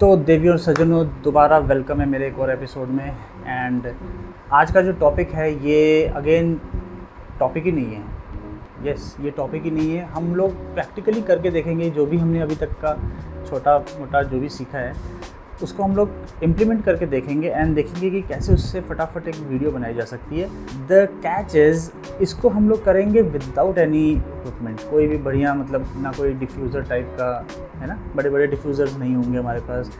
तो देवियों और सज्जनों, दोबारा वेलकम है मेरे एक और एपिसोड में। एंड आज का जो टॉपिक है ये अगेन टॉपिक ही नहीं है। ये टॉपिक ही नहीं है। हम लोग प्रैक्टिकली करके देखेंगे जो भी हमने अभी तक का छोटा मोटा जो भी सीखा है उसको हम लोग इम्प्लीमेंट करके देखेंगे एंड देखेंगे कि कैसे उससे फटाफट एक वीडियो बनाई जा सकती है। द कैच इज़, इसको हम लोग करेंगे विदाउट एनी इक्विपमेंट। कोई भी बढ़िया ना कोई डिफ्यूज़र टाइप का है ना, बड़े बड़े डिफ्यूज़र्स नहीं होंगे हमारे पास,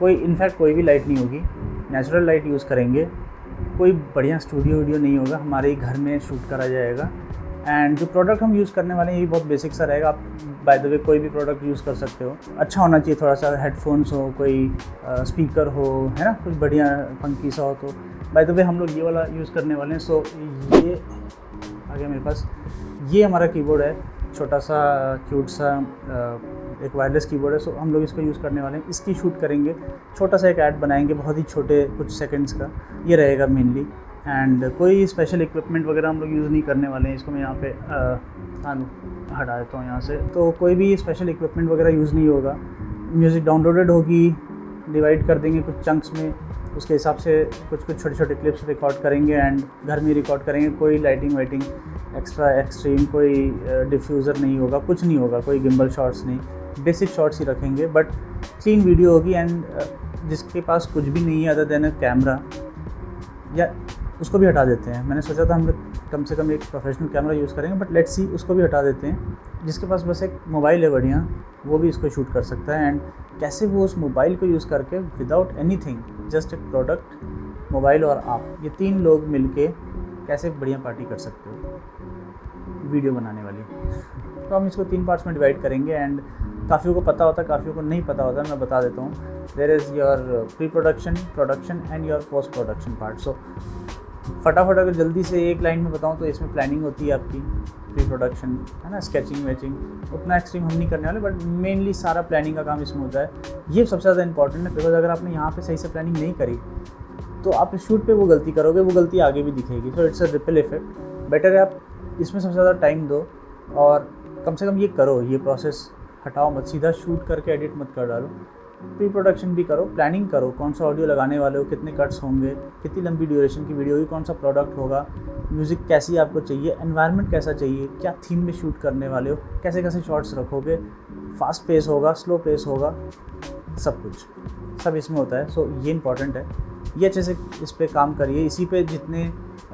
इनफैक्ट कोई भी लाइट नहीं होगी, नेचुरल लाइट यूज़ करेंगे। कोई बढ़िया स्टूडियो वीडियो नहीं होगा, हमारे ही घर में शूट करा जाएगा। एंड जो प्रोडक्ट हम यूज़ करने वाले हैं ये बहुत बेसिक सा रहेगा। आप बाय द वे कोई भी प्रोडक्ट यूज़ कर सकते हो, अच्छा होना चाहिए, थोड़ा सा हेडफोन्स हो, कोई स्पीकर हो, है ना, कुछ बढ़िया फंकी सा हो। तो बाय द वे हम लोग ये वाला यूज़ करने वाले हैं। सो ये आ गया मेरे पास, ये हमारा कीबोर्ड है, छोटा सा क्यूट सा एक वायरलेस कीबोर्ड है। सो हम लोग इसको यूज़ करने वाले हैं, इसकी शूट करेंगे, छोटा सा एक ऐड बनाएंगे, बहुत ही छोटे कुछ सेकंड्स का ये रहेगा मेनली। एंड कोई स्पेशल इक्विपमेंट वगैरह हम लोग यूज़ नहीं करने वाले हैं। इसको मैं यहाँ पे हटा देता हूँ यहाँ से। तो कोई भी स्पेशल इक्विपमेंट वगैरह यूज़ नहीं होगा। म्यूज़िक डाउनलोडेड होगी, डिवाइड कर देंगे कुछ चंक्स में, उसके हिसाब से कुछ छोटे छोटे क्लिप्स रिकॉर्ड करेंगे एंड घर में रिकॉर्ड करेंगे। कोई लाइटिंग वाइटिंग एक्स्ट्रा एक्सट्रीम, कोई डिफ्यूज़र नहीं होगा, कुछ नहीं होगा, कोई गिम्बल शॉट्स नहीं, बेसिक शॉट्स ही रखेंगे, बट क्लीन वीडियो होगी। एंड जिसके पास कुछ भी नहीं है अदर देन अ कैमरा, या उसको भी हटा देते हैं। मैंने सोचा था हम लोग कम से कम एक प्रोफेशनल कैमरा यूज़ करेंगे, बट लेट्स सी, उसको भी हटा देते हैं। जिसके पास बस एक मोबाइल है बढ़िया, वो भी इसको शूट कर सकता है। एंड कैसे वो उस मोबाइल को यूज़ करके विदाउट एनीथिंग, जस्ट एक प्रोडक्ट, मोबाइल और आप, ये तीन लोग मिलके कैसे बढ़िया पार्टी कर सकते हो वीडियो बनाने वाली। तो हम इसको 3 पार्ट्स में डिवाइड करेंगे। एंड काफ़ियों को पता होता है, काफ़ियों को नहीं पता होता, मैं बता देता हूँ। There is your pre production, production and your post production part. So फटाफट अगर जल्दी से एक लाइन में बताऊँ तो इसमें प्लानिंग होती है आपकी, प्री प्रोडक्शन है ना, स्केचिंग वेचिंग, उतना एक्सट्रीम हम नहीं करने वाले, बट मेनली सारा प्लानिंग का काम इसमें होता है। ये सबसे ज़्यादा इंपॉर्टेंट है, बिकॉज अगर आपने यहाँ पे सही से प्लानिंग नहीं करी तो आप शूट पे वो गलती करोगे, वो गलती आगे भी दिखेगी। So it's a ripple effect. Better है आप इसमें सबसे ज़्यादा टाइम दो और कम से कम ये करो, ये प्रोसेस हटाओ मत, सीधा शूट करके एडिट मत कर डालो। प्री प्रोडक्शन भी करो, प्लानिंग करो, कौन सा ऑडियो लगाने वाले हो, कितने कट्स होंगे, कितनी लंबी ड्यूरेशन की वीडियो होगी, कौन सा प्रोडक्ट होगा, म्यूज़िक कैसी आपको चाहिए, एनवायरनमेंट कैसा चाहिए, क्या थीम में शूट करने वाले हो, कैसे कैसे शॉट्स रखोगे, फास्ट पेस होगा, स्लो पेस होगा, सब कुछ सब इसमें होता है। सो ये इंपॉर्टेंट है, ये अच्छे से इस पर काम करिए, इसी पे जितने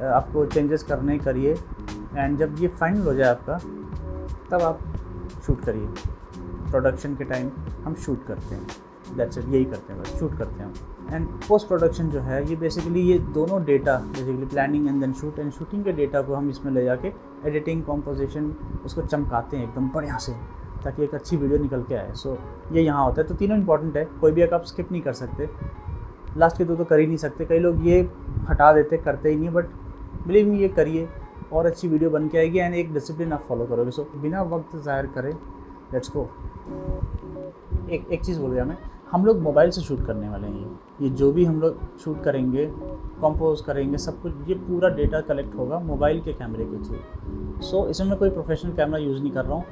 आपको चेंजेस करने करिए। एंड जब ये फाइनल हो जाए आपका, तब आप शूट करिए। प्रोडक्शन के टाइम हम शूट करते हैं, दैट्स इट, यही करते हैं, बस शूट करते हैं हम। एंड पोस्ट प्रोडक्शन जो है ये बेसिकली ये दोनों data, basically planning and then shoot, and shooting के डेटा को हम इसमें ले जाके एडिटिंग, कॉम्पोजिशन उसको चमकाते हैं एकदम बढ़िया से, ताकि एक अच्छी वीडियो निकल के आए। सो ये यहाँ होता है। तो तीनों इंपॉर्टेंट है, कोई भी एक आप स्किप नहीं कर सकते, लास्ट के दो तो कर ही नहीं सकते। कई लोग ये हटा देते, करते ही नहीं, बट बिलीव मी, ये करिए और अच्छी वीडियो बन के आएगी। एंड एक डिसिप्लिन आप फॉलो करोगे। सो बिना वक्त ज़ाहिर करे लेट्स गो। एक चीज़ बोल रहा मैं, हम लोग मोबाइल से शूट करने वाले हैं। ये जो भी हम लोग शूट करेंगे, कंपोज करेंगे, सब कुछ, ये पूरा डेटा कलेक्ट होगा मोबाइल के कैमरे के थ्रू। सो इसमें मैं कोई प्रोफेशनल कैमरा यूज़ नहीं कर रहा हूँ।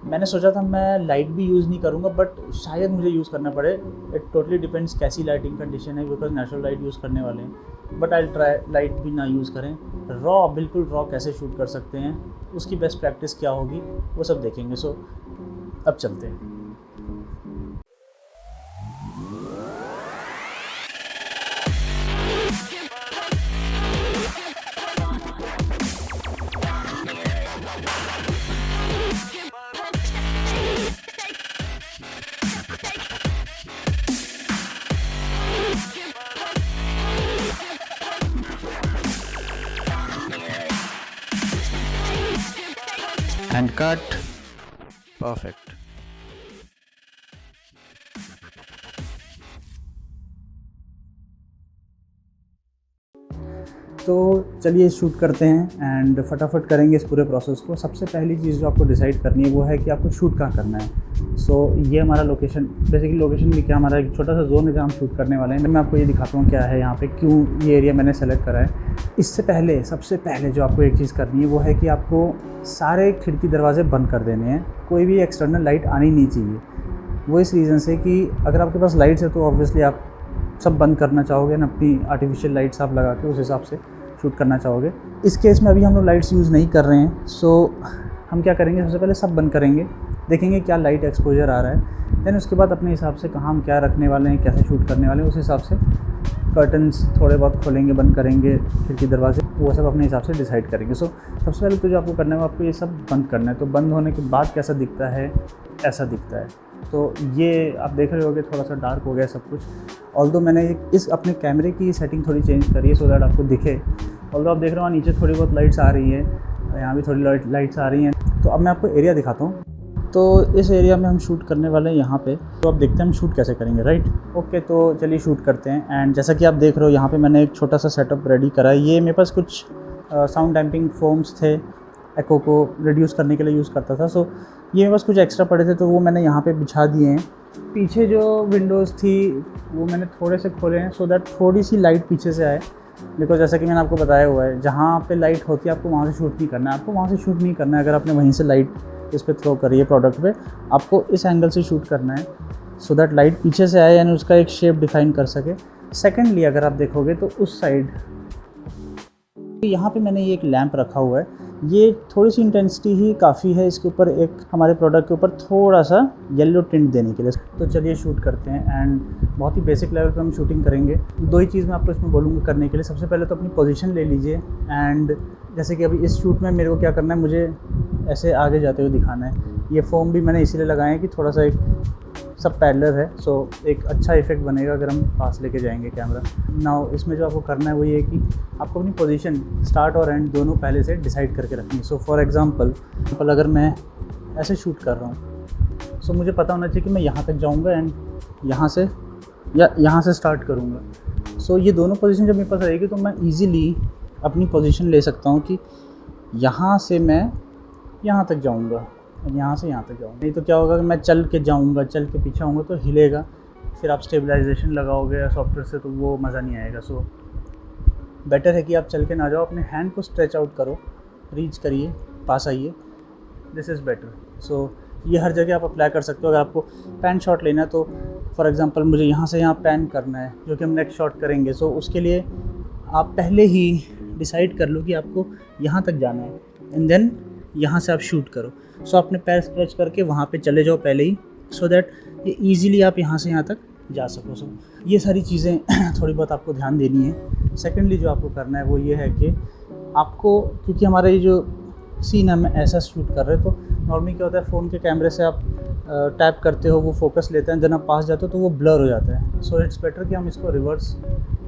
मैंने सोचा था मैं लाइट भी यूज़ नहीं करूँगा, बट शायद मुझे यूज़ करना पड़े। इट टोटली डिपेंड्स कैसी लाइटिंग कंडीशन है, बिकॉज नेचुरल लाइट यूज़ करने वाले हैं। बट आई ट्राई लाइट भी ना यूज़ करें। रॉ, बिल्कुल रॉ कैसे शूट कर सकते हैं, उसकी बेस्ट प्रैक्टिस क्या होगी, वो सब देखेंगे। सो अब चलते हैं। And cut. Perfect. तो चलिए शूट करते हैं एंड फटाफट करेंगे इस पूरे प्रोसेस को। सबसे पहली चीज़ जो आपको डिसाइड करनी है वो है कि आपको शूट कहाँ करना है। सो ये हमारा लोकेशन, बेसिकली लोकेशन भी क्या, हमारा एक छोटा सा जोन है जहाँ हम शूट करने वाले हैं। मैं आपको ये दिखाता हूँ क्या है यहाँ पे, क्यों ये एरिया मैंने सेलेक्ट करा है। इससे पहले, सबसे पहले जो आपको एक चीज़ करनी है वो है कि आपको सारे खिड़की दरवाजे बंद कर देने हैं। कोई भी एक्सटर्नल लाइट आनी नहीं चाहिए। वो इस रीज़न से कि अगर आपके पास लाइट्स है तो ऑब्वियसली आप सब बंद करना चाहोगे ना, अपनी आर्टिफिशियल लाइट्स आप लगा के उस हिसाब से शूट करना चाहोगे। इस केस में अभी हम लोग लाइट्स यूज़ नहीं कर रहे हैं, सो हम क्या करेंगे, सबसे पहले सब बंद करेंगे, देखेंगे क्या लाइट एक्सपोजर आ रहा है, देन उसके बाद अपने हिसाब से कहाँ हम क्या रखने वाले हैं, कैसे शूट करने वाले हैं, उस हिसाब से कर्टन्स थोड़े बहुत खोलेंगे, बंद करेंगे, खिड़की दरवाजे, वो सब अपने हिसाब से डिसाइड करेंगे। सो सबसे पहले तो जो आपको करना है वो आपको ये सब बंद करना है। तो बंद होने के बाद कैसा दिखता है, ऐसा दिखता है। तो ये आप देख रहे होगे थोड़ा सा डार्क हो गया सब कुछ। ऑल्दो मैंने इस अपने कैमरे की सेटिंग थोड़ी चेंज करी है सो दैट आपको दिखे। ऑल्दो आप देख रहे हो नीचे थोड़ी बहुत लाइट्स आ रही है, यहाँ भी थोड़ी लाइट्स आ रही हैं। तो अब मैं आपको एरिया दिखाता हूँ। तो इस एरिया में हम शूट करने वाले हैं यहाँ पे। तो अब देखते हैं हम शूट कैसे करेंगे, राइट। ओके, तो चलिए शूट करते हैं। एंड जैसा कि आप देख रहे हो यहाँ पे मैंने एक छोटा सा सेटअप रेडी करा है। ये मेरे पास कुछ साउंड डैम्पिंग फोम्स थे, एको को रिड्यूस करने के लिए यूज़ करता था। सो ये मेरे पास कुछ एक्स्ट्रा पड़े थे तो वो मैंने यहाँ पे बिछा दिए हैं। पीछे जो विंडोज़ थी वो मैंने थोड़े से खोले हैं सो दैट थोड़ी सी लाइट पीछे से आए। बिकॉज जैसा कि मैंने आपको बताया हुआ है, जहाँ पे लाइट होती है आपको वहाँ से शूट नहीं करना है, आपको वहाँ से शूट नहीं करना है। अगर आपने वहीं से लाइट इस पर थ्रो करी है प्रोडक्ट पे, आपको इस एंगल से शूट करना है सो दैट लाइट पीछे से आए यानी उसका एक शेप डिफाइन कर सके। सेकेंडली अगर आप देखोगे तो उस साइड यहाँ पे मैंने ये एक लैंप रखा हुआ है। ये थोड़ी सी इंटेंसिटी ही काफ़ी है इसके ऊपर, एक हमारे प्रोडक्ट के ऊपर थोड़ा सा येलो टिंट देने के लिए। तो चलिए शूट करते हैं। एंड बहुत ही बेसिक लेवल पे हम शूटिंग करेंगे। दो ही चीज़ मैं आपको इसमें बोलूँगा करने के लिए। सबसे पहले तो अपनी पोजीशन ले लीजिए। एंड जैसे कि अभी इस शूट में मेरे को क्या करना है, मुझे ऐसे आगे जाते हुए दिखाना है। ये फोम भी मैंने इसीलिए लगाए हैं कि थोड़ा सा एक सब पैरेलल है, सो एक अच्छा इफेक्ट बनेगा अगर हम पास लेके जाएंगे कैमरा। नाउ इसमें जो आपको करना है वो ये कि आपको अपनी पोजीशन स्टार्ट और एंड दोनों पहले से डिसाइड करके रखनी है। सो फॉर एग्जांपल अगर मैं ऐसे शूट कर रहा हूँ, सो मुझे पता होना चाहिए कि मैं यहाँ तक जाऊँगा एंड यहाँ से या यहाँ से स्टार्ट करूँगा। सो ये दोनों पोजीशन जब मेरे पास रहेगी तो मैं ईज़िली अपनी पोजीशन ले सकता हूँ कि यहाँ से मैं यहाँ तक जाऊँगा और यहाँ से यहाँ तक जाऊँगा। नहीं तो क्या होगा कि मैं चल के जाऊँगा, चल के पीछे आऊँगा तो हिलेगा, फिर आप स्टेबलाइजेशन लगाओगे या सॉफ्टवेयर से तो वो मज़ा नहीं आएगा। सो बेटर है कि आप चल के ना जाओ, अपने हैंड को स्ट्रेच आउट करो, रीच करिए, पास आइए, दिस इज़ बेटर। सो ये हर जगह आप अप्लाई कर सकते हो। अगर आपको पैन शॉट लेना है तो फॉर एग्ज़ाम्पल मुझे यहाँ से यहाँ पैन करना है जो कि हम नेक्स्ट शॉट करेंगे। सो उसके लिए आप पहले ही डिसाइड कर लो कि आपको यहाँ तक जाना है एंड देन यहाँ से आप शूट करो। सो अपने पैर स्ट्रेच करके वहाँ पे चले जाओ पहले ही, सो दैट ये ईज़िली आप यहाँ से यहाँ तक जा सको। सो ये सारी चीज़ें थोड़ी बहुत आपको ध्यान देनी है। सेकेंडली जो आपको करना है वो ये है कि आपको, क्योंकि हमारा ये जो सीन हम ऐसा शूट कर रहे हैं तो नॉर्मली क्या होता है, फ़ोन के कैमरे से आप टैप करते हो, वो फोकस लेते हैं, जब आप पास जाते हो तो वो ब्लर हो जाता है। सो इट्स बेटर कि हम इसको रिवर्स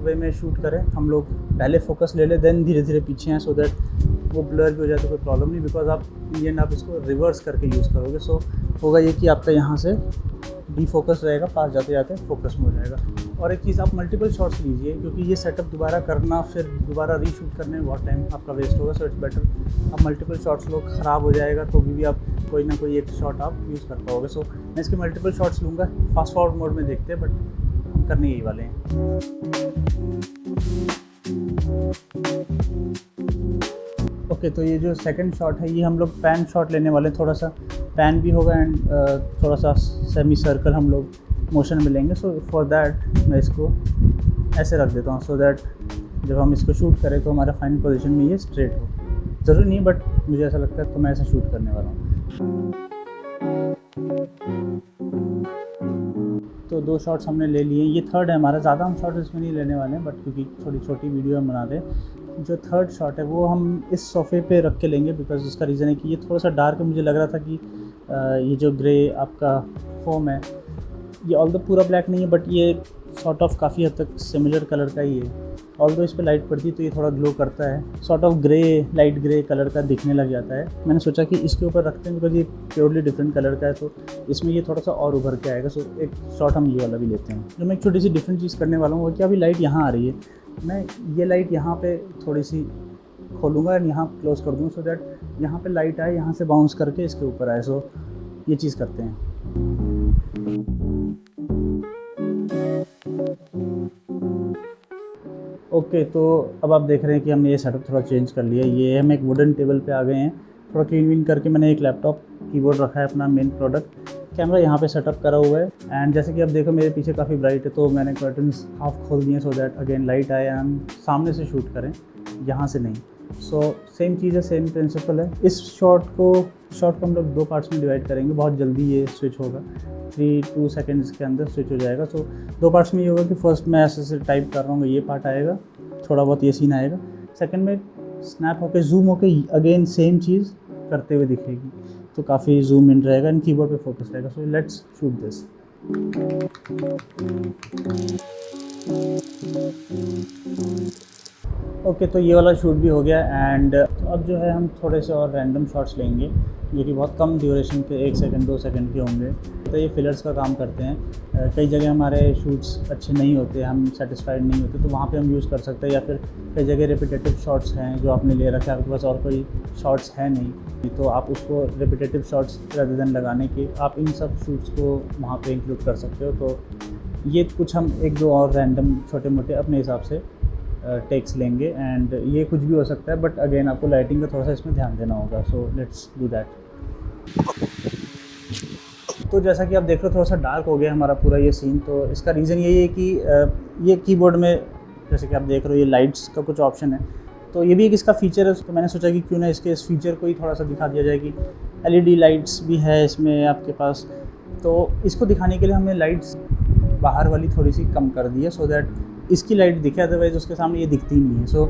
वे में शूट करें। हम लोग पहले फोकस ले लें देन धीरे धीरे पीछे हैं, सो दैट वो ब्लर भी हो जाए तो कोई प्रॉब्लम नहीं। बिकॉज आप इंडियन आप इसको रिवर्स करके यूज़ करोगे, सो होगा ये कि आपका यहाँ से डीफोकस रहेगा, पास जाते जाते फोकस में हो जाएगा। और एक चीज़, आप मल्टीपल शॉट्स लीजिए क्योंकि ये सेटअप दोबारा करना फिर दोबारा रीशूट करने में बहुत टाइम आपका वेस्ट होगा। सो इट्स बेटर आप मल्टीपल शॉट्स लो, ख़राब हो जाएगा तो भी आप कोई ना कोई एक शॉट आप यूज़ कर पाओगे। सो मैं इसके मल्टीपल शॉट्स लूँगा। फास्ट फॉरवर्ड मोड में देखते हैं, बट हम करने यही वाले हैं। ओके, तो ये जो सेकंड शॉट है ये हम लोग पैन शॉट लेने वाले हैं। थोड़ा सा पैन भी होगा एंड थोड़ा सा सेमी सर्कल हम लोग मोशन में लेंगे। सो फॉर दैट मैं इसको ऐसे रख देता हूँ सो दैट जब हम इसको शूट करें तो हमारा फाइनल पोजीशन में ये स्ट्रेट हो। ज़रूरी नहीं बट मुझे ऐसा लगता है तो मैं ऐसा शूट करने वाला हूँ। तो दो शॉट्स हमने ले लिए, ये थर्ड है हमारा। ज़्यादा हम शॉट इसमें नहीं लेने वाले हैं बट क्योंकि थोड़ी छोटी वीडियो हम बना रहे हैं। जो थर्ड शॉट है वो हम इस सोफ़े पे रख के लेंगे बिकॉज उसका रीज़न है कि ये थोड़ा सा डार्क है। मुझे लग रहा था कि ये जो ग्रे आपका फोम है ये ऑल्दो पूरा ब्लैक नहीं है बट ये सॉर्ट ऑफ काफ़ी हद तक सिमिलर कलर का ही है। ऑल्दो इस पर लाइट पड़ती है तो ये थोड़ा ग्लो करता है, sort of grey, light grey colour का दिखने लग जाता है। मैंने सोचा कि इसके ऊपर रखते हैं बिकॉज ये प्योरली डिफरेंट कलर का है तो इसमें ये थोड़ा सा और उभर के आएगा। सो एक शॉट हम ये वाला भी लेते हैं। जो मैं एक छोटी सी डिफरेंट चीज़ करने वाला हूँ वो कि अभी लाइट यहाँ आ रही है, मैं ये लाइट यहाँ पे थोड़ी सी खोलूँगा और यहाँ क्लोज़ कर दूँ सो दैट यहाँ पे लाइट आए, यहाँ से बाउंस करके इसके ऊपर आए। सो ये चीज़ करते हैं। ओके, तो अब आप देख रहे हैं कि हमने ये सेटअप थोड़ा चेंज कर लिया। ये हम एक वुडन टेबल पे आ गए हैं। थोड़ा क्लीन विन करके मैंने एक लैपटॉप कीबोर्ड रखा है अपना मेन प्रोडक्ट। कैमरा यहाँ पे सेटअप करा हुआ है एंड जैसे कि आप देखो मेरे पीछे काफ़ी ब्राइट है, तो मैंने कर्टन्स हाफ खोल दिए सो दैट अगेन लाइट आए हम सामने से शूट करें, यहाँ से नहीं। सो सेम चीज़ है, सेम प्रिंसिपल है। इस शॉट को हम लोग 2 पार्ट्स में डिवाइड करेंगे, बहुत जल्दी ये स्विच होगा, 3-2 सेकेंड्स के अंदर स्विच हो जाएगा। सो 2 पार्ट्स में ये होगा कि फर्स्ट मैं ऐसे टाइप कर रहा हूँ, ये पार्ट आएगा, थोड़ा बहुत ये सीन आएगा, सेकेंड में स्नैप होके जूम होके अगेन सेम चीज़ करते हुए दिखेगी, तो काफ़ी जूम इन रहेगा एंड कीबोर्ड पे फोकस रहेगा। So let's shoot this. Okay, तो ये वाला शूट भी हो गया एंड अब जो है हम थोड़े से और रैंडम शॉट्स लेंगे जो कि बहुत कम ड्यूरेशन के 1 सेकंड 2 सेकंड के होंगे। तो ये फिलर्स का काम करते हैं। कई जगह हमारे शूट्स अच्छे नहीं होते, हम सेटिस्फाइड नहीं होते, तो वहाँ पे हम यूज़ कर सकते हैं। या फिर कई जगह रिपीटेटिव शॉट्स हैं जो आपने ले रखे हैं, आपके पास और कोई शॉट्स है नहीं, तो आप उसको रिपीटेटिव शॉट्स रेदर देन लगाने के आप इन सब शूट्स को वहाँ पे इंक्लूड कर सकते हो। तो ये कुछ हम 1-2 और रैंडम छोटे मोटे अपने हिसाब से टेक्स लेंगे एंड ये कुछ भी हो सकता है, बट अगेन आपको लाइटिंग का थोड़ा सा इसमें ध्यान देना होगा। So let's do that. तो जैसा कि आप देख रहे हो थोड़ा सा डार्क हो गया हमारा पूरा ये सीन, तो इसका रीज़न यही है कि ये कीबोर्ड में जैसे कि आप देख रहे हो ये लाइट्स का कुछ ऑप्शन है, तो ये भी एक इसका फीचर है। तो मैंने सोचा कि क्यों ना इसके इस फीचर को ही थोड़ा सा दिखा दिया जाए कि LED लाइट्स भी है इसमें आपके पास। तो इसको दिखाने के लिए हमने लाइट्स बाहर वाली थोड़ी सी कम कर दी है सो दैट इसकी लाइट दिखे, अदरवाइज उसके सामने ये दिखती ही नहीं है। सो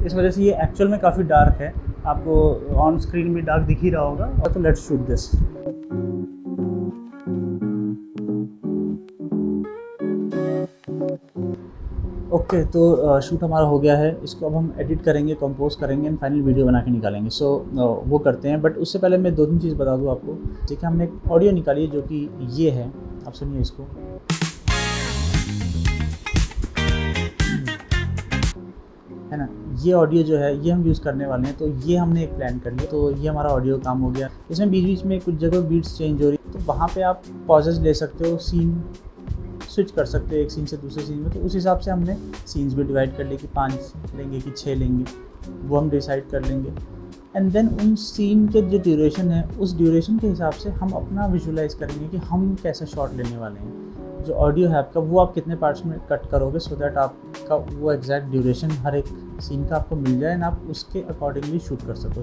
इस वजह से ये एक्चुअल में काफ़ी डार्क है, आपको ऑन स्क्रीन भी डार्क दिख ही रहा होगा। तो लेट्स शूट दिस। ओके, तो शूट हमारा हो गया है। इसको अब हम एडिट करेंगे, कंपोज करेंगे एंड फाइनल वीडियो बना के निकालेंगे। सो वो करते हैं, बट उससे पहले मैं 2-3 चीज़ बता दूँ आपको। ठीक है, हमने एक ऑडियो निकाली है जो कि ये है, आप सुनिए इसको। है ना, ये ऑडियो जो है ये हम यूज़ करने वाले हैं, तो ये हमने एक प्लान कर लिया। तो ये हमारा ऑडियो काम हो गया। इसमें बीच बीच में कुछ जगह बीट्स चेंज हो रही है, तो वहाँ पे आप पॉजेज ले सकते हो, सीन स्विच कर सकते हो एक सीन से दूसरे सीन में। तो उस हिसाब से हमने सीन्स भी डिवाइड कर लिए कि 5 लेंगे कि 6 लेंगे, वो हम डिसाइड कर लेंगे। एंड देन उन सीन के जो ड्यूरेशन है उस ड्यूरेशन के हिसाब से हम अपना विजुलाइज करेंगे कि हम कैसा शॉट लेने वाले हैं। जो ऑडियो है आपका वो आप कितने पार्ट्स में कट करोगे सो दैट आपका वो एग्जैक्ट ड्यूरेशन हर एक सीन का आपको मिल जाए एंड आप उसके अकॉर्डिंगली शूट कर सको।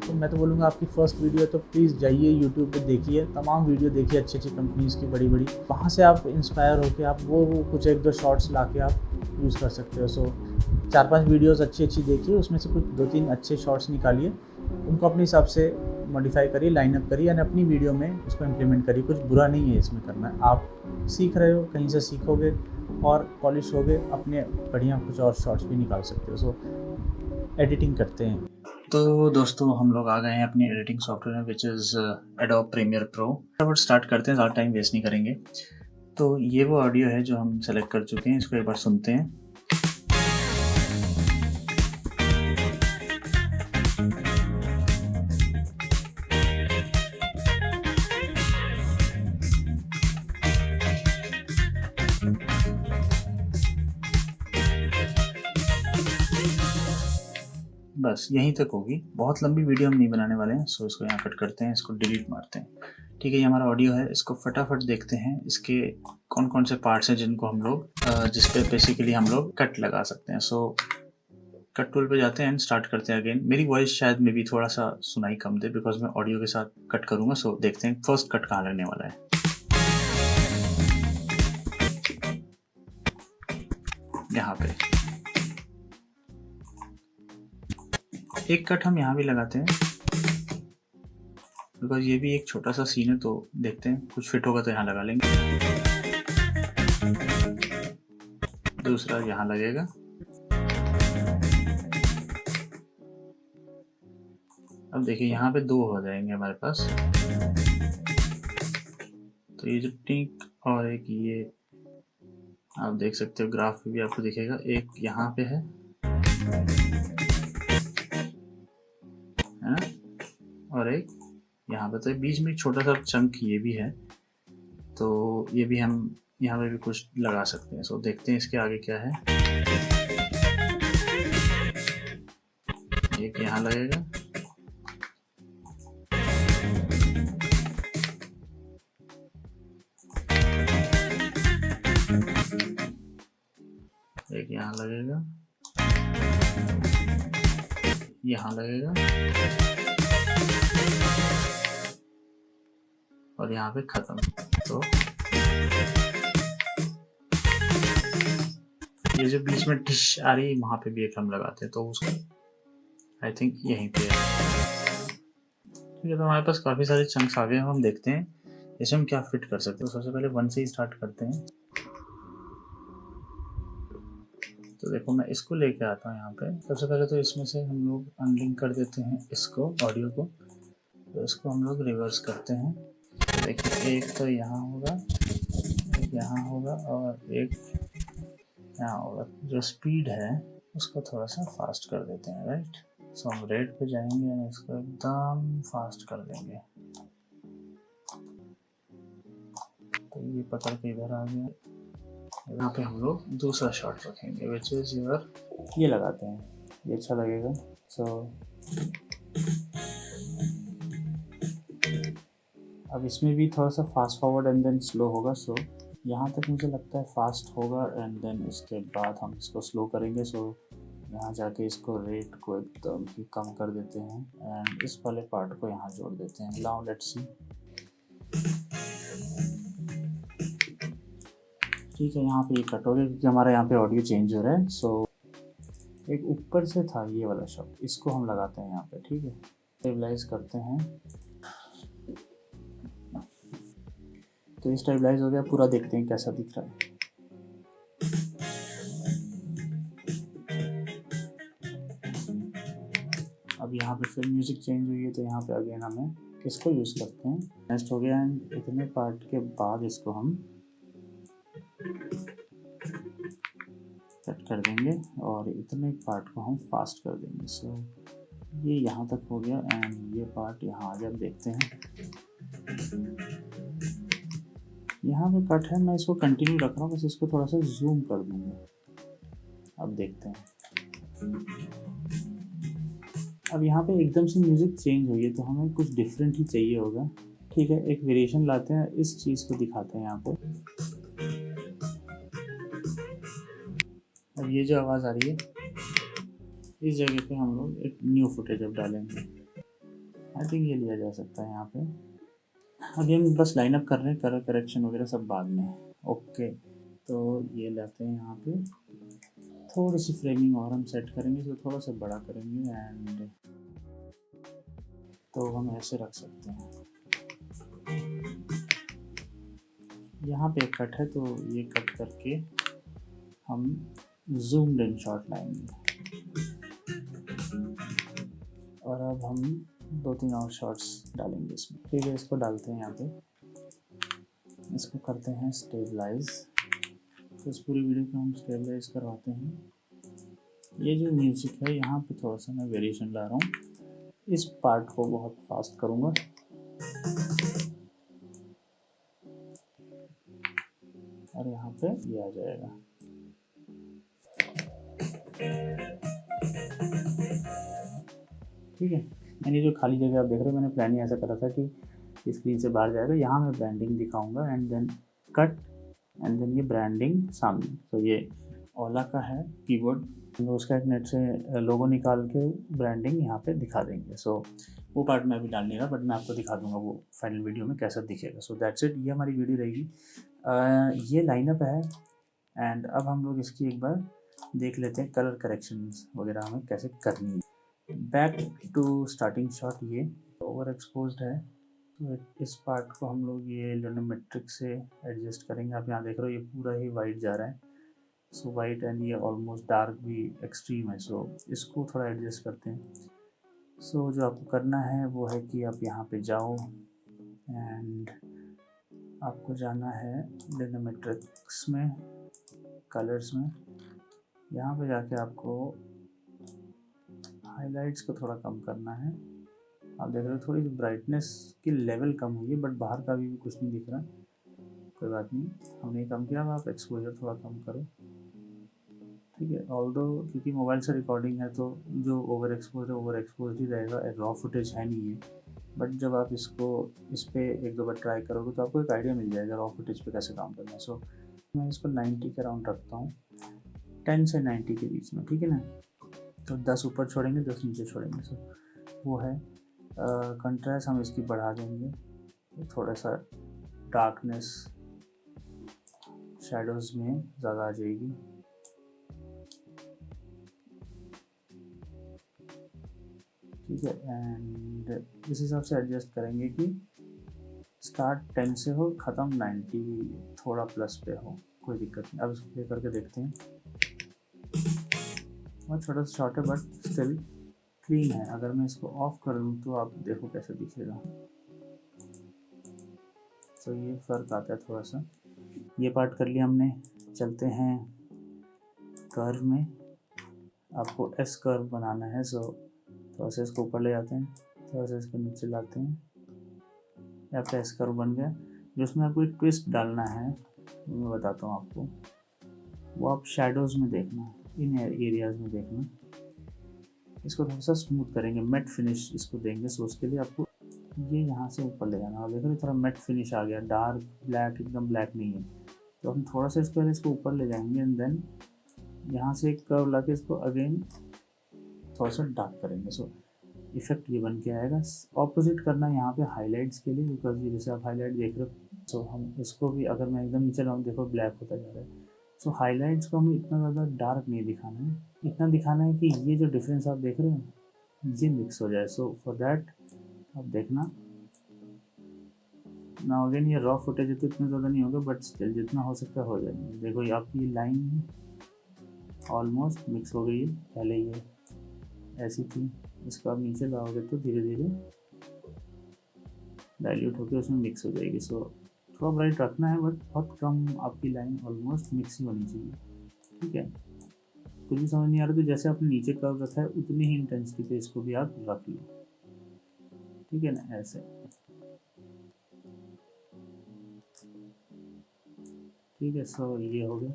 तो मैं तो बोलूँगा आपकी फर्स्ट वीडियो तो प्लीज़ जाइए यूट्यूब पे देखिए, तमाम वीडियो देखिए अच्छी अच्छी कंपनीज़ की बड़ी बड़ी, वहाँ से आप इंस्पायर होकर आप वो कुछ 1-2 शॉर्ट्स ला के आप यूज़ कर सकते हो। 4-5 वीडियोज़ अच्छी अच्छी देखिए, उसमें से कुछ 2-3 अच्छे शॉर्ट्स निकालिए, उनको अपने हिसाब से मॉडिफाई करिए, लाइनअप करिए एंड अपनी वीडियो में उसको इम्प्लीमेंट करिए। कुछ बुरा नहीं है इसमें करना, आप सीख रहे हो, कहीं से सीखोगे और पॉलिश होगे, अपने बढ़िया कुछ और शॉर्ट्स भी निकाल सकते हो। एडिटिंग करते हैं। तो दोस्तों हम लोग आ गए हैं अपनी एडिटिंग सॉफ्टवेयर में, which is Adobe Premiere Pro. फटाफट स्टार्ट करते हैं, ज़्यादा टाइम वेस्ट नहीं करेंगे। तो ये वो ऑडियो है जो हम सेलेक्ट कर चुके हैं, इसको एक बार सुनते हैं। बस यहीं तक होगी, बहुत लंबी वीडियो हम नहीं बनाने वाले हैं। सो इसको यहाँ कट करते हैं, इसको डिलीट मारते हैं। ठीक है, ये हमारा ऑडियो है, इसको फटाफट देखते हैं इसके कौन कौन से पार्ट्स हैं जिनको हम लोग जिस पे बेसिकली हम लोग कट लगा सकते हैं। सो कट टूल पे जाते हैं एंड स्टार्ट करते हैं अगेन। मेरी वॉइस शायद में भी थोड़ा सा सुनाई कम दे बिकॉज मैं ऑडियो के साथ कट करूँगा। सो देखते हैं फर्स्ट कट कहाँ लगने वाला है। यहाँ पे एक कट हम यहाँ भी लगाते हैं बिकॉज ये भी एक छोटा सा सीन है, तो देखते हैं कुछ फिट होगा तो यहाँ लगा लेंगे। दूसरा यहाँ लगेगा। अब देखिए यहाँ पे 2 हो जाएंगे हमारे पास। तो ये जो टिक और एक ये आप देख सकते हो, ग्राफ भी आपको दिखेगा, एक यहाँ पे है ना, और एक यहाँ पे। तो बीच में एक छोटा सा चंक ये भी है, तो ये भी हम यहाँ पे भी कुछ लगा सकते हैं। सो देखते हैं इसके आगे क्या है। एक यहाँ लगेगा, यहाँ लगेगा, यहाँ लगेगा और यहाँ पे खत्म। तो ये जो बीच में डिश आ रही है वहाँ पे भी एक हम लगाते हैं, तो उसको आई थिंक यहीं पे है। ठीक है, तो हमारे पास काफ़ी सारे चंक्स आ गए हैं। हम देखते हैं इसमें हम क्या फिट कर सकते हैं। तो सबसे पहले 1 से ही स्टार्ट करते हैं। तो देखो मैं इसको लेके आता हूँ यहाँ पे। सबसे पहले तो इसमें से हम लोग अनलिंक कर देते हैं इसको, ऑडियो को। तो इसको हम लोग रिवर्स करते हैं। तो देखिए एक तो यहाँ होगा, एक यहाँ होगा और एक यहाँ होगा। जो स्पीड है उसको थोड़ा सा फास्ट कर देते हैं, राइट। सो हम रेड पे जाएंगे और इसको एकदम फास्ट कर देंगे। तो ये पकड़ के इधर आ गया। यहाँ पे हम लोग दूसरा शॉट रखेंगे, विच इज योर, ये लगाते हैं, ये अच्छा लगेगा। सो अब इसमें भी थोड़ा सा fast forward and then slow होगा। सो यहाँ तक मुझे लगता है फास्ट होगा एंड देन उसके बाद हम इसको स्लो करेंगे। सो यहाँ जाके इसको रेट को एकदम ही कम कर देते हैं एंड इस वाले पार्ट को यहाँ जोड़ देते हैं। Now let's see. ठीक है, यहाँ पे ये कट हो गया क्योंकि हमारा यहाँ पे ऑडियो चेंज हो रहा है। सो एक ऊपर से था ये वाला शब्द, इसको हम लगाते हैं यहाँ पे। ठीक है, स्टेबलाइज करते हैं। तो ये स्टेबलाइज हो गया पूरा। देखते हैं कैसा दिख रहा है। अब यहाँ पे फिर म्यूज़िक चेंज हुई है तो यहाँ पे अगेन हमें इसको यूज़ करते हैं। नेक्स्ट हो गया एंड इतने पार्ट के बाद इसको हम कट कर देंगे और इतने पार्ट को हम फास्ट कर देंगे। सो ये यहाँ तक हो गया एंड ये पार्ट यहाँ आ गया। अब देखते हैं, यहाँ पे कट है, मैं इसको कंटिन्यू रख रहा हूँ, बस इसको थोड़ा सा जूम कर दूँगा। अब देखते हैं, अब यहाँ पे एकदम से म्यूज़िक चेंज हुई है तो हमें कुछ डिफरेंट ही चाहिए होगा। ठीक है, एक वेरिएशन लाते हैं, इस चीज़ को दिखाते हैं यहाँ पे। अब ये जो आवाज़ आ रही है इस जगह पे हम लोग एक न्यू फुटेज अब डालेंगे। आई थिंक ये लिया जा सकता है यहाँ पे। अभी हम बस लाइन अप कर रहे हैं, कलर करेक्शन वगैरह सब बाद में। ओके, तो ये लाते हैं यहाँ पे, थोड़ी सी फ्रेमिंग और हम सेट करेंगे, तो थोड़ा सा बड़ा करेंगे एंड तो हम ऐसे रख सकते हैं। यहाँ पे एक कट है तो ये कट करके हम जूम्ड इन शॉट लाएंगे और अब हम 2-3 और शॉट्स डालेंगे इसमें। ठीक है, इसको डालते हैं यहाँ पे, इसको करते हैं स्टेबलाइज। तो इस पूरी वीडियो को हम स्टेबलाइज करवाते हैं। ये जो म्यूज़िक है यहाँ पे थोड़ा सा मैं वेरिएशन ला रहा हूँ, इस पार्ट को बहुत फास्ट करूँगा और यहाँ पे ये आ जाएगा। ठीक है, मैंने जो खाली जगह आप देख रहे हो, मैंने प्लान ही ऐसा करा था कि स्क्रीन से बाहर जाएगा, यहाँ मैं ब्रांडिंग दिखाऊंगा and then cut and then ये ब्रांडिंग सामने। तो ये ओला का है कीबोर्ड, तो उसका एक नेट से लोगो निकाल के ब्रांडिंग यहाँ पे दिखा देंगे। सो वो पार्ट मैं अभी डाल नहीं रहा, बट मैं आपको दिखा दूंगा वो फाइनल वीडियो में कैसा दिखेगा। सो दैट्स इट, ये हमारी वीडियो रहेगी। ये लाइनअप है एंड अब हम लोग इसकी एक बार देख लेते हैं कलर करेक्शंस वगैरह हमें कैसे करनी है। बैक टू स्टार्टिंग शॉट, ये ओवर एक्सपोज्ड है तो इस पार्ट को हम लोग ये लिनोमेट्रिक से एडजस्ट करेंगे। आप यहाँ देख रहे हो ये पूरा ही वाइट जा रहा है, सो वाइट एंड ये ऑलमोस्ट डार्क भी एक्सट्रीम है, सो इसको थोड़ा एडजस्ट करते हैं। सो जो आपको करना है वो है कि आप यहाँ पे जाओ एंड आपको जाना है लिनोमेट्रिक्स में, कलर्स में। यहाँ पे जाके आपको हाइलाइट्स को थोड़ा कम करना है। आप देख रहे हो थोड़ी ब्राइटनेस की लेवल कम हुई है, बट बाहर का भी कुछ नहीं दिख रहा। कोई बात नहीं, हमने कम किया, आप एक्सपोजर थोड़ा कम करो। ठीक है, ऑल्दो क्योंकि मोबाइल से रिकॉर्डिंग है तो जो ओवर एक्सपोज है ओवर एक्सपोज ही रहेगा, रॉ फुटेज है नहीं है। बट जब आप इसको इस पर 1-2 बार ट्राई करोगे तो आपको एक आइडिया मिल जाएगा रॉ फुटेज पे कैसे काम करना है। सो मैं इसको 90 के अराउंड रखता हूँ 10 से 90 के बीच में, ठीक है ना। तो 10 ऊपर छोड़ेंगे, 10 नीचे छोड़ेंगे। सो वो है कंट्रास्ट। हम इसकी बढ़ा देंगे तो थोड़ा सा डार्कनेस शैडोज में ज़्यादा आ जाएगी। ठीक है, एंड इस हिसाब से एडजस्ट करेंगे कि स्टार्ट 10 से हो, ख़त्म 90 थोड़ा प्लस पे हो, कोई दिक्कत नहीं। अब इसको प्ले करके देखते हैं। बहुत छोटा सा शॉट है बट स्टिल क्लीन है। अगर मैं इसको ऑफ कर दूँ तो आप देखो कैसे दिखेगा। तो ये फ़र्क आता है थोड़ा सा। ये पार्ट कर लिया हमने। चलते हैं कर्व में। आपको एस कर्व बनाना है, सो थोड़ा सा इसको ऊपर ले जाते हैं, थोड़ा सा इसको नीचे लाते हैं। ये आपका एस कर्व बन गया। जो उसमें आपको एक ट्विस्ट डालना है, मैं बताता हूँ आपको। वो आप शैडोज़ में देखना, इन एरियाज़ में देखना। इसको थोड़ा सा स्मूथ करेंगे, मैट फिनिश इसको देंगे। सो उसके लिए आपको ये यहाँ से ऊपर ले जाना। और देखो थोड़ा मैट फिनिश आ गया, डार्क ब्लैक, एकदम ब्लैक नहीं है। तो हम थोड़ा सा इसको पहले इसको ऊपर ले जाएंगे एंड देन यहाँ से एक कर्व ला के इसको अगेन थोड़ा सा डार्क करेंगे। सो इफेक्ट ये बन के आएगा। ऑपोजिट करना है यहाँ पे हाईलाइट्स के लिए, बिकॉज ये जैसे आप हाईलाइट देख रहे हो। सो हम इसको भी, अगर मैं एकदम नीचे लाऊँ, देखो ब्लैक होता जा रहा है। सो हाईलाइट्स को हमें इतना ज़्यादा डार्क नहीं दिखाना है, इतना दिखाना है कि ये जो डिफरेंस आप देख रहे हो ये मिक्स हो जाए। सो फॉर दैट आप देखना ना, अगेन ये रॉ फुटेज है तो इतना ज़्यादा नहीं होगा, बट स्टिल जितना हो सकता है हो जाएगा। देखो ये आपकी लाइन ऑलमोस्ट मिक्स हो गई है। पहले ये ऐसी थी, इसको आप नीचे लाओगे तो धीरे धीरे डाइल्यूट होकर उसमें मिक्स हो जाएगी। सो थोड़ा ब्राइट रखना है बट बहुत कम, आपकी लाइन ऑलमोस्ट मिक्स ही होनी चाहिए। ठीक है, कुछ भी समझ नहीं आ रहा तो जैसे आपने नीचे कर्व रखा है उतनी ही इंटेंसिटी पे इसको भी आप रख लो। ठीक है ना, ऐसे। ठीक है, सो ये हो गया।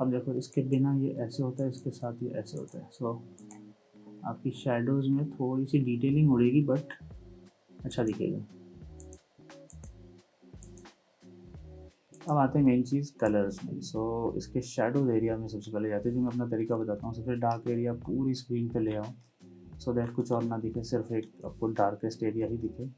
अब देखो इसके बिना ये ऐसे होता है, इसके साथ ये ऐसे होता है। सो आपकी शैडोज़ में थोड़ी सी डिटेलिंग उड़ेगी बट अच्छा दिखेगा। अब आते हैं मेन चीज़ कलर्स में। सो इसके शैडोज एरिया में सबसे पहले जाते हैं, जो मैं अपना तरीका बताता हूँ। सबसे डार्क एरिया पूरी स्क्रीन पे ले आओ, सो दैट कुछ और ना दिखे, सिर्फ एक आपको डार्केस्ट एरिया ही दिखे।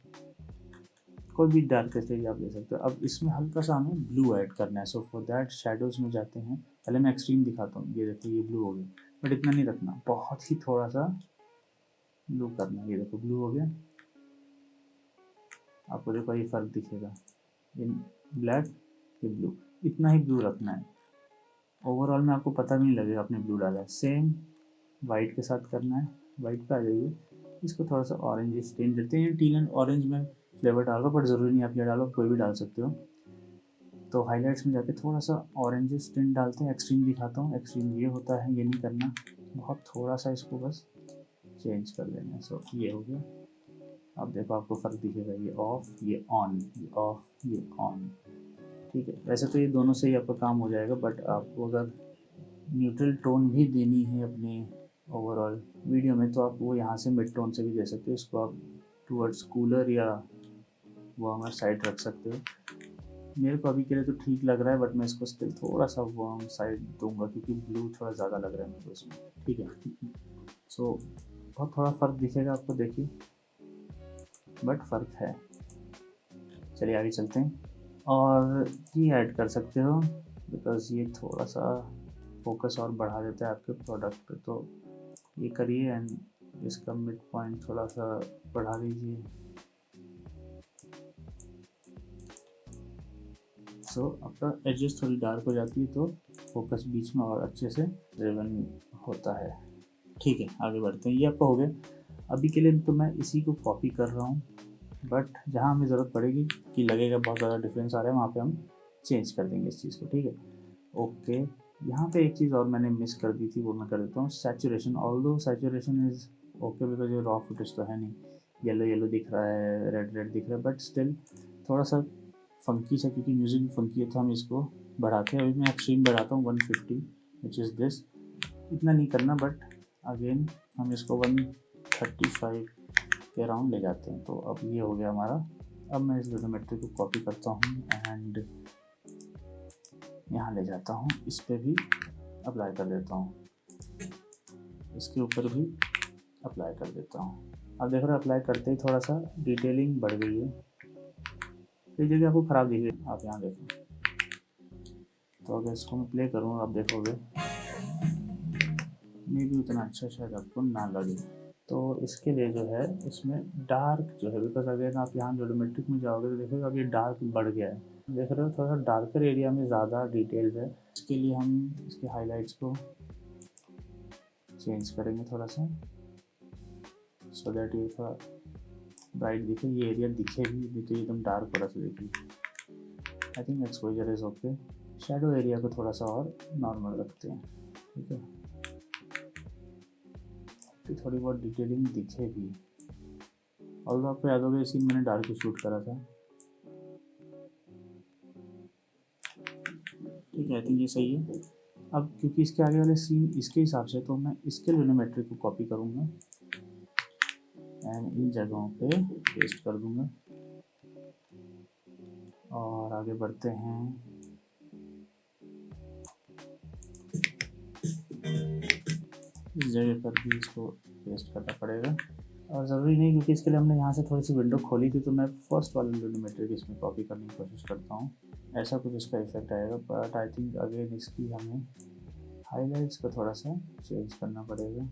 कोई भी डार्केस्ट एरिया आप ले सकते हो। अब इसमें हल्का सा हमें ब्लू ऐड करना है। सो फॉर दैट शैडोज़ में जाते हैं। पहले मैं एक्सट्रीम दिखाता हूँ। ये देखो ये ब्लू हो गया, बट इतना नहीं रखना, बहुत ही थोड़ा सा ब्लू करना है। ये देखो ब्लू हो गया। आपको देखो ये फ़र्क दिखेगा, इन ब्लैक ये ब्लू, इतना ही ब्लू रखना है। ओवरऑल में आपको पता भी नहीं लगेगा आपने ब्लू डाला है। सेम वाइट के साथ करना है। वाइट पे आ जाइए, इसको थोड़ा सा ऑरेंज स्टेन देते हैं। टील एंड ऑरेंज में फ्लेवर डालो, बट ज़रूरी नहीं आप ये डालो, कोई भी डाल सकते हो। तो हाईलाइट्स में जाके थोड़ा सा ऑरेंज स्टेन डालते हैं। एक्सट्रीम दिखाता हूँ, एक्सट्रीम ये होता है, ये नहीं करना, बहुत थोड़ा सा इसको बस चेंज कर लेना है। सो ये हो गया। अब देखो आपको फ़र्क दिखेगा, ये ऑफ, ये ऑन, ये ऑफ, ये ऑन। ठीक है, वैसे तो ये दोनों से ही आपका काम हो जाएगा, बट आपको अगर न्यूट्रल टोन भी देनी है अपने ओवरऑल वीडियो में तो आप वो यहाँ से मिड टोन से भी दे सकते हो। इसको आप टूवर्ड्स कूलर या वार्मर साइड रख सकते हो। मेरे को अभी के लिए तो ठीक लग रहा है, बट मैं इसको स्टिल थोड़ा सा वार्म साइड दूंगा क्योंकि ब्लू थोड़ा ज़्यादा लग रहा है मेरे को इसमें। ठीक है, सो बहुत थोड़ा फ़र्क दिखेगा आपको, देखिए, बट फ़र्क है। चलिए आगे चलते हैं। और ये ऐड कर सकते हो, बिकॉज़ ये थोड़ा सा फोकस और बढ़ा देता है आपके प्रोडक्ट पे। तो ये करिए एंड इसका मिड पॉइंट थोड़ा सा बढ़ा दीजिए। सो आपका एजेस थोड़ी डार्क हो जाती है तो फोकस बीच में और अच्छे से ड्रिवन होता है। ठीक है, आगे बढ़ते हैं। ये आपका हो गया। अभी के लिए तो मैं इसी को कॉपी कर रहा हूँ, बट जहाँ हमें ज़रूरत पड़ेगी कि लगेगा बहुत ज़्यादा डिफरेंस आ रहा है, वहाँ पे हम चेंज कर देंगे इस चीज़ को। ठीक है, ओके। यहाँ पे एक चीज़ और मैंने मिस कर दी थी, वो मैं कर देता हूँ। Saturation, although saturation is okay because ये रॉ फुटेज तो है नहीं। येलो येलो दिख रहा है, रेड रेड दिख रहा है, बट स्टिल थोड़ा सा फंकी सा, क्योंकि म्यूज़िक भी फंकी है तो हम इसको बढ़ाते हैं। अभी मैं एक्सट्रीम बढ़ाता हूँ 150, विच इज़ दिस। इतना नहीं करना, बट अगेन हम इसको 135 के अराउंड ले जाते हैं। तो अब ये हो गया हमारा। अब मैं इस लिथोमेट्री को कॉपी करता हूँ एंड यहाँ ले जाता हूँ, इस पे भी अप्लाई कर देता हूँ, इसके ऊपर भी अप्लाई कर देता हूँ। अब देख रहे हो अप्लाई करते ही थोड़ा सा डिटेलिंग बढ़ गई है। ये जगह आपको ख़राब दिख रही है, आप यहाँ देखो। तो अगर इसको मैं प्ले करूँ आप देखोगे मे भी उतना अच्छा शायद आपको ना लगे। तो इसके लिए जो है इसमें डार्क जो है, बिकॉज अगर आप यहाँ जोमेट्रिक में जाओगे तो देखोगे अब ये डार्क बढ़ गया है। देख रहे हो थोड़ा सा डार्कर एरिया में ज़्यादा डिटेल्स है। इसके लिए हम इसके हाइलाइट्स को चेंज करेंगे थोड़ा सा, सो दैट ये थोड़ा ब्राइट दिखे, ये एरिया दिखे भी तो एकदम डार्क थोड़ा सा दिखे। I think exposure is okay. Shadow area को थोड़ा सा और नॉर्मल रखते हैं, ठीक है, कि थोड़ी बहुत डिटेलिंग दिखे भी। और आपको याद होगा इसी मैंने डार्क शूट करा था, ठीक है। आई थिंक ये सही है। अब क्योंकि इसके आगे वाले सीन इसके हिसाब से, तो मैं इसके लूनोमेट्रिक को कॉपी करूँगा एंड इन जगहों पे पेस्ट कर दूँगा। और आगे बढ़ते हैं। इस जगह पर भी इसको पेस्ट करना पड़ेगा, और ज़रूरी नहीं क्योंकि इसके लिए हमने यहाँ से थोड़ी सी विंडो खोली थी, तो मैं फर्स्ट वाला लूनोमेट्रिक इसमें कॉपी करने की कोशिश करता हूँ। ऐसा कुछ इसका इफेक्ट आएगा, बट आई थिंक अगेन इसकी हमें हाइलाइट्स को थोड़ा सा चेंज करना पड़ेगा।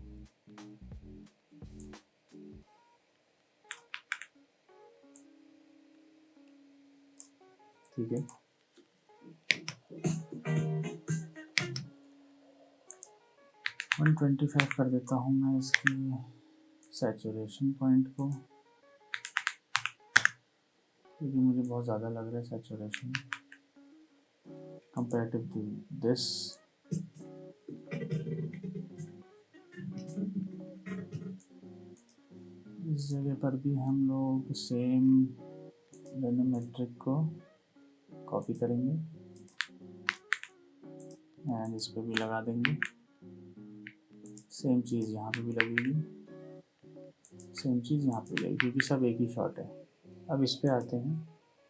ठीक है, वन 125 कर देता हूँ मैं इसकी सैचुरेशन पॉइंट को, क्योंकि मुझे बहुत ज़्यादा लग रहा है सैचुरेशन कंपेरेटिव टू दिस। इस जगह पर भी हम लोग सेम लूनोमेट्रिक को कॉपी करेंगे एंड इस पर भी लगा देंगे। सेम चीज़ यहाँ पे भी लगेगी, सेम चीज़ यहाँ पे लगेगी, क्योंकि सब एक ही शॉट है। अब इस पे आते हैं।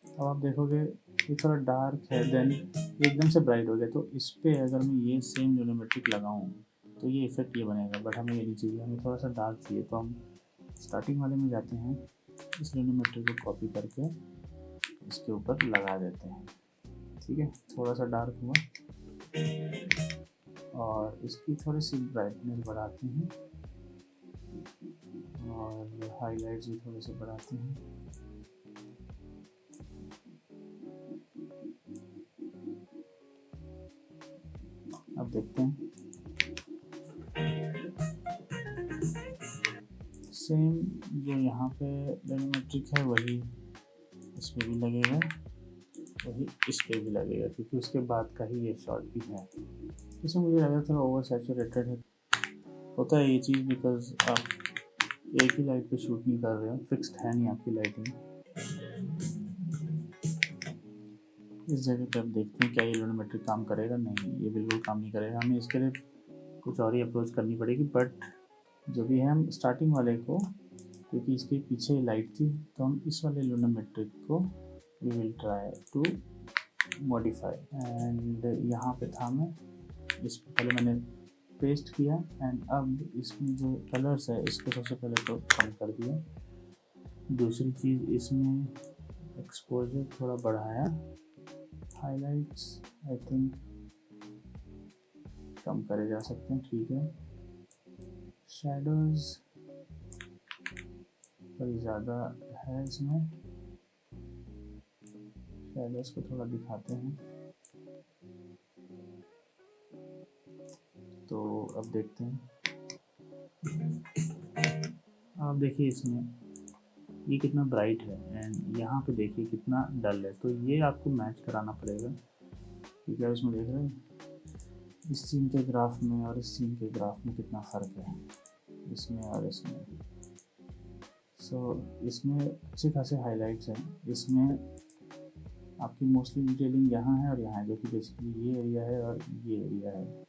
अब आप देखोगे ये थोड़ा डार्क है, देन एकदम से ब्राइट हो गया। तो इस पे अगर मैं ये सेम लूनोमेट्रिक लगाऊँ तो ये इफेक्ट ये बनेगा, बट हमें ये नहीं चाहिए, हमें थोड़ा सा डार्क चाहिए। तो हम स्टार्टिंग वाले में जाते हैं, इस लूनोमेट्रिक को कॉपी करके इसके ऊपर लगा देते हैं, ठीक है। थोड़ा सा डार्क हुआ और इसकी थोड़ी सी ब्राइटनेस बढ़ाते हैं और हाइलाइट्स भी थोड़े से बढ़ाते हैं। अब देखते हैं सेम जो यहाँ पे लूनोमेट्रिक है वही इस पर भी लगेगा, वही इस पर भी लगेगा, क्योंकि उसके बाद का ही ये शॉट भी है। इसमें मुझे लगा थोड़ा ओवर सैचुरेटेड है, होता है ये चीज़, बिकॉज आप एक ही लाइट पे शूट नहीं कर रहे हो, फिक्स्ड है नहीं आपकी लाइटिंग। इस जगह पे अब देखते हैं क्या ये लूनोमेट्रिक काम करेगा। नहीं, ये बिल्कुल काम नहीं करेगा, हमें इसके लिए कुछ और ही अप्रोच करनी पड़ेगी। बट जो भी है हम स्टार्टिंग वाले को, क्योंकि इसके पीछे लाइट थी, तो हम इस वाले लूनोमेट्रिक को we will try to modify. And यहाँ पे था मैं, इस पहले मैंने पेस्ट किया एंड अब इसमें जो कलर्स है इसको सबसे पहले तो कम कर दिया। दूसरी चीज़ इसमें एक्सपोजर थोड़ा बढ़ाया, हाइलाइट्स आई थिंक कम करे जा सकते हैं, ठीक है। शैडोज़ थोड़ी ज़्यादा है इसमें, शैडोज़ को थोड़ा दिखाते हैं। तो अब देखते हैं, आप देखिए इसमें ये कितना ब्राइट है एंड यहाँ पे देखिए कितना डल है। तो ये आपको मैच कराना पड़ेगा, क्योंकि आप इसमें देख रहे हैं इस सीन के ग्राफ में और इस सीन के ग्राफ में कितना फ़र्क है, इसमें और इसमें। इसमें अच्छे खासे हाइलाइट्स हैं, इसमें आपकी मोस्टली डिटेलिंग यहाँ है और यहाँ है, जो कि बेसिकली ये एरिया है और ये एरिया है।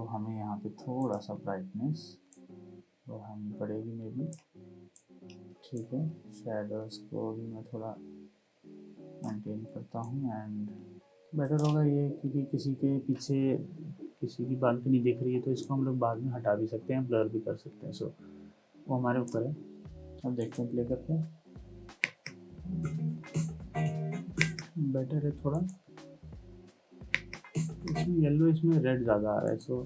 हमें यहाँ पे थोड़ा सा ब्राइटनेस बढ़ानी पड़ेगी मे बी, ठीक है। शैडोज़ को भी मैं थोड़ा मेंटेन करता हूँ एंड बेटर होगा ये, क्योंकि किसी के पीछे किसी की बालकनी दिख रही है तो इसको हम लोग बाद में हटा भी सकते हैं, ब्लर भी कर सकते हैं। सो वो हमारे ऊपर है। अब देखते हैं प्ले करके। बेटर है थोड़ा, इसमें येलो, इसमें रेड ज़्यादा आ रहा है। सो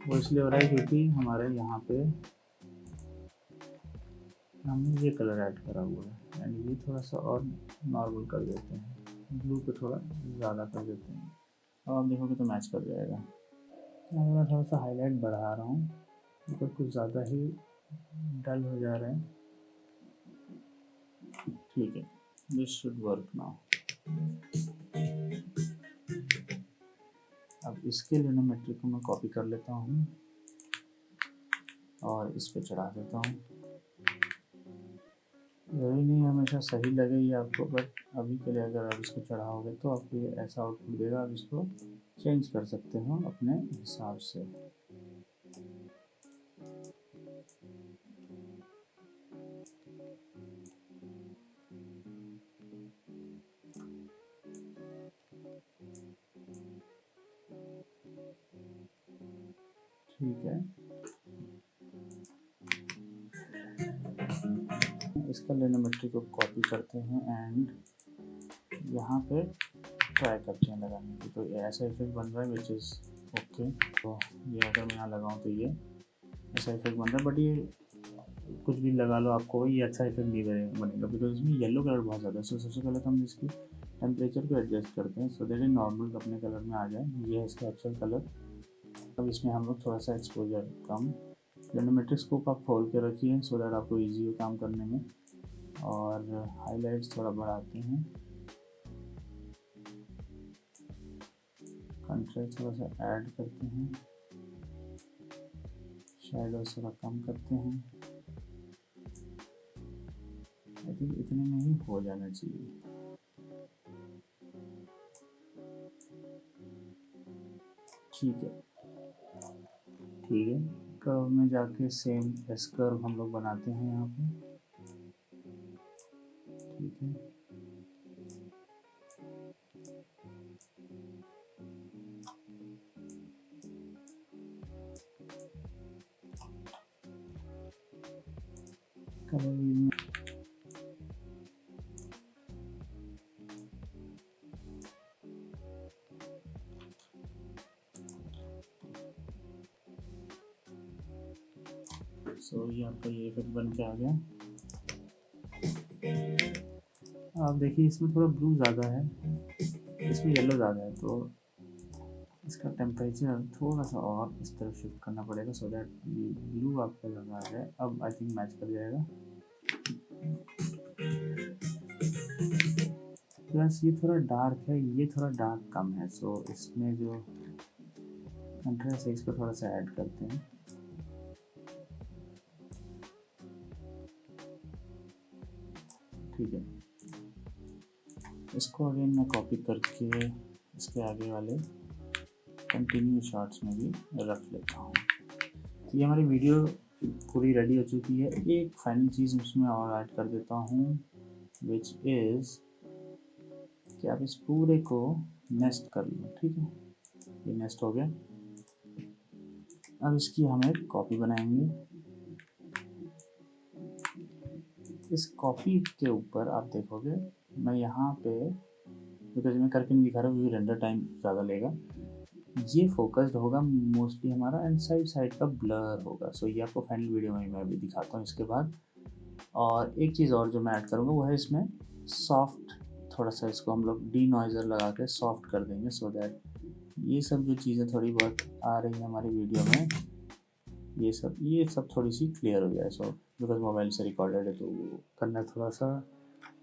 वो इसलिए हो रहा है क्योंकि हमारे यहाँ पे हमने ये कलर ऐड करा हुआ है। एंड ये थोड़ा सा और नॉर्मल कर देते हैं, ब्लू को थोड़ा ज़्यादा कर देते हैं। अब आप देखोगे तो मैच कर जाएगा। मैं थोड़ा सा हाईलाइट बढ़ा रहा हूँ बिकॉज कुछ ज़्यादा ही डल हो जा रहा है। ठीक है, दिस शुड वर्क नाउ। अब इसके लिनोमेट्री को मैं कॉपी कर लेता हूँ और इस पे चढ़ा देता हूँ। यही नहीं हमेशा सही लगेगी आपको, बट अभी के लिए अगर आप इसको चढ़ाओगे तो आपको ये ऐसा आउटपुट देगा। आप इसको चेंज कर सकते हो अपने हिसाब से। ठीक है, इसका लिनोमेट्री को कॉपी करते हैं एंड यहाँ पे ट्राई करते हैं लगाने की। तो ऐसा इफेक्ट बन रहा है विच इज़ ओके। तो ये अगर मैं यहाँ लगाऊँ तो ये ऐसा इफेक्ट बन रहा है, बट ये कुछ भी लगा लो आपको ये अच्छा इफेक्ट नहीं बनेगा बिकॉज इसमें येलो कलर बहुत ज़्यादा है। सो सबसे पहले तो हम इसकी टेम्परेचर को एडजस्ट करते हैं सो दैट ये नॉर्मल अपने कलर में आ जाए। ये है इसका एक्चुअल कलर। अब इसमें हम लोग थोड़ा सा एक्सपोजर कम, लिनोमेट्रिक स्कोप आप खोल के रखिए सो दैट आपको ईजी हो काम करने में। और हाईलाइट्स थोड़ा बढ़ाते हैं, कंट्रास्ट थोड़ा सा ऐड करते हैं, शैडो थोड़ा कम करते हैं। आई थिंक इतने में ही हो जाना चाहिए। ठीक है, ठीक है। कर्व में जाके सेम एस कर्व हम लोग बनाते हैं यहाँ पे। ठीक है, कलर में सो ये आपका ये इफेक्ट बन के आ गया। आप देखिए इसमें थोड़ा ब्लू ज़्यादा है, इसमें येलो ज़्यादा है, तो इसका टेम्परेचर थोड़ा सा और इस तरफ शिफ्ट करना पड़ेगा सो दैट ये ब्लू आपका ज़्यादा आ जाए। अब आई थिंक मैच कर जाएगा। प्लस ये थोड़ा डार्क है, ये थोड़ा डार्क कम है। सो इसमें जो कंट्रास्ट है इसको थोड़ा सा ऐड करते हैं। ठीक है, इसको अगेन मैं कॉपी करके इसके आगे वाले कंटिन्यू शॉट्स में भी रख लेता हूँ। तो ये हमारी वीडियो पूरी रेडी हो चुकी है। एक फाइनल चीज़ उसमें और ऐड कर देता हूँ विच इज़ कि आप इस पूरे को नेस्ट कर लो। ठीक है, ये नेस्ट हो गया। अब इसकी हम एक कॉपी बनाएंगे। इस कॉपी के ऊपर आप देखोगे मैं यहाँ पे, बिकॉज मैं करके नहीं दिखा रहा क्योंकि रेंडर टाइम ज़्यादा लेगा, ये फोकस्ड होगा मोस्टली हमारा एंड साइड का ब्लर होगा। सो ये आपको फाइनल वीडियो में मैं अभी दिखाता हूँ इसके बाद। और एक चीज़ और जो मैं ऐड करूँगा वो है इसमें सॉफ्ट, थोड़ा सा इसको हम लोग डी नॉइज़र लगा के सॉफ्ट कर देंगे सो दैट ये सब जो चीज़ें थोड़ी बहुत आ रही हैं हमारी वीडियो में ये सब थोड़ी सी क्लियर हो जाए। सो बिकॉज मोबाइल से रिकॉर्डेड है तो करना थोड़ा सा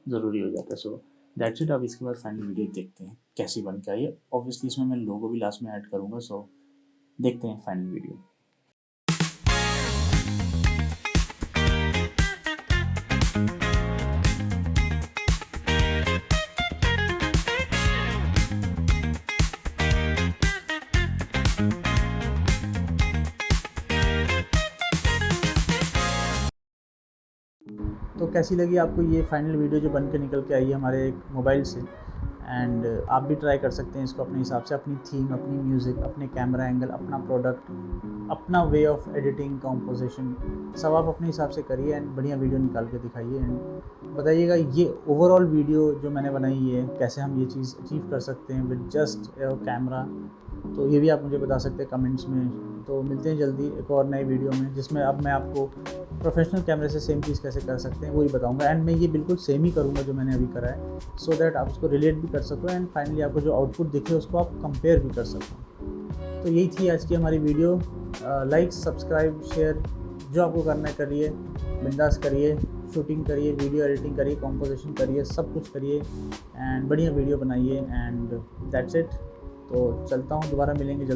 ज़रूरी हो जाता है। So that's it. अब इसके बाद फाइनल वीडियो देखते हैं कैसी बन के आई है। ऑब्वियसली इसमें मैं लोगो भी लास्ट में ऐड करूँगा। सो देखते हैं फाइनल वीडियो। तो कैसी लगी आपको ये फाइनल वीडियो जो बन के निकल के आई है हमारे एक मोबाइल से। एंड आप भी ट्राई कर सकते हैं इसको अपने हिसाब से, अपनी थीम, अपनी म्यूज़िक, अपने कैमरा एंगल, अपना प्रोडक्ट, अपना वे ऑफ एडिटिंग, कॉम्पोजिशन, सब आप अपने हिसाब से करिए एंड बढ़िया वीडियो निकाल के दिखाइए एंड बताइएगा ये ओवरऑल वीडियो जो मैंने बनाई है कैसे हम ये चीज़ अचीव कर सकते हैं विद जस्ट कैमरा। तो ये भी आप मुझे बता सकते हैं कमेंट्स में। तो मिलते हैं जल्दी एक और नई वीडियो में, जिसमें अब मैं आपको प्रोफेशनल कैमरे से सेम चीज़ कैसे कर सकते हैं वही बताऊंगा एंड मैं ये बिल्कुल सेम ही करूंगा जो मैंने अभी करा है, सो दैट आप उसको रिलेट भी कर सको एंड फाइनली आपको जो आउटपुट दिखे उसको आप कंपेयर भी कर सको। तो यही थी आज की हमारी वीडियो। लाइक, सब्सक्राइब, शेयर जो आपको करना है करिए, बिंदास करिए, शूटिंग करिए, वीडियो एडिटिंग करिए, कॉम्पोजिशन करिए, सब कुछ करिए एंड बढ़िया वीडियो बनाइए एंड दैट्स इट। तो चलता हूँ, दोबारा मिलेंगे जल्दी।